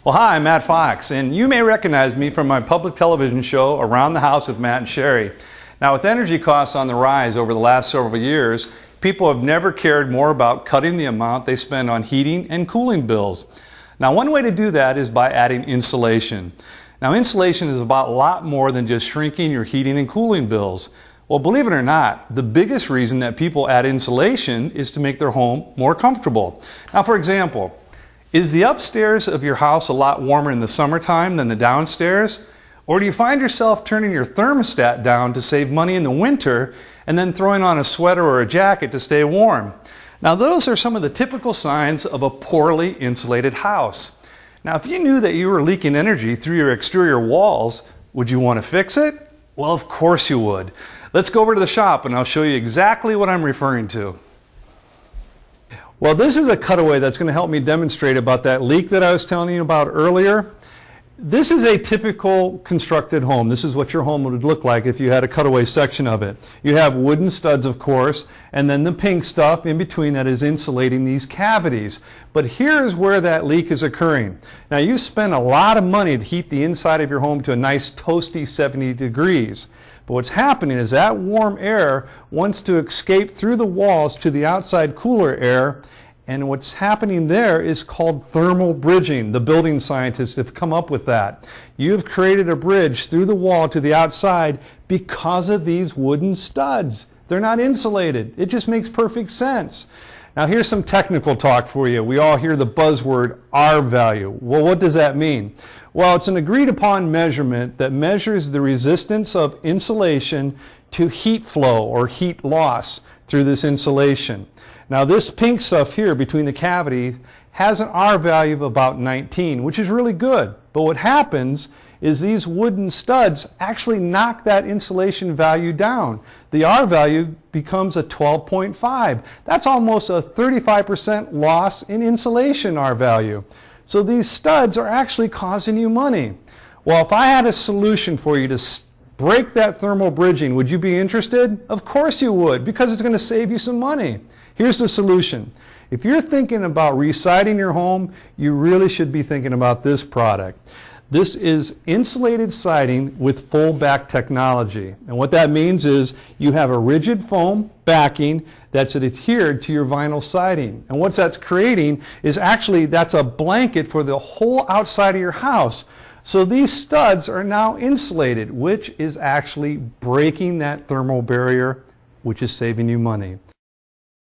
Well, hi, I'm Matt Fox, and you may recognize me from my public television show, Around the House with Matt and Shari. Now, with energy costs on the rise over the last several years, people have never cared more about cutting the amount they spend on heating and cooling bills. Now, one way to do that is by adding insulation. Now, insulation is about a lot more than just shrinking your heating and cooling bills. Well, believe it or not, the biggest reason that people add insulation is to make their home more comfortable. Now, for example, is the upstairs of your house a lot warmer in the summertime than the downstairs? Or do you find yourself turning your thermostat down to save money in the winter and then throwing on a sweater or a jacket to stay warm? Now, those are some of the typical signs of a poorly insulated house. Now, if you knew that you were leaking energy through your exterior walls, would you want to fix it? Well, of course you would. Let's go over to the shop and I'll show you exactly what I'm referring to. Well, this is a cutaway that's going to help me demonstrate about that leak that I was telling you about earlier. This is a typical constructed home. This is what your home would look like if you had a cutaway section of it. You have wooden studs, of course, and then the pink stuff in between that is insulating these cavities. But here's where that leak is occurring. Now, you spend a lot of money to heat the inside of your home to a nice toasty 70 degrees. But what's happening is that warm air wants to escape through the walls to the outside cooler air, and what's happening there is called thermal bridging. The building scientists have come up with that. You've created a bridge through the wall to the outside because of these wooden studs. They're not insulated. It just makes perfect sense. Now, here's some technical talk for you. We all hear the buzzword R value. Well, what does that mean? Well, it's an agreed upon measurement that measures the resistance of insulation to heat flow or heat loss through this insulation. Now, this pink stuff here between the cavities has an R value of about 19, which is really good. But what happens is these wooden studs actually knock that insulation value down. The R value becomes a 12.5. That's almost a 35% loss in insulation R value. So these studs are actually causing you money. Well, if I had a solution for you to break that thermal bridging, would you be interested? Of course you would, because it's going to save you some money. Here's the solution. If you're thinking about residing your home, you really should be thinking about this product. This is insulated siding with full back technology. And what that means is you have a rigid foam backing that's adhered to your vinyl siding. And what that's creating is actually that's a blanket for the whole outside of your house. So these studs are now insulated, which is actually breaking that thermal barrier, which is saving you money.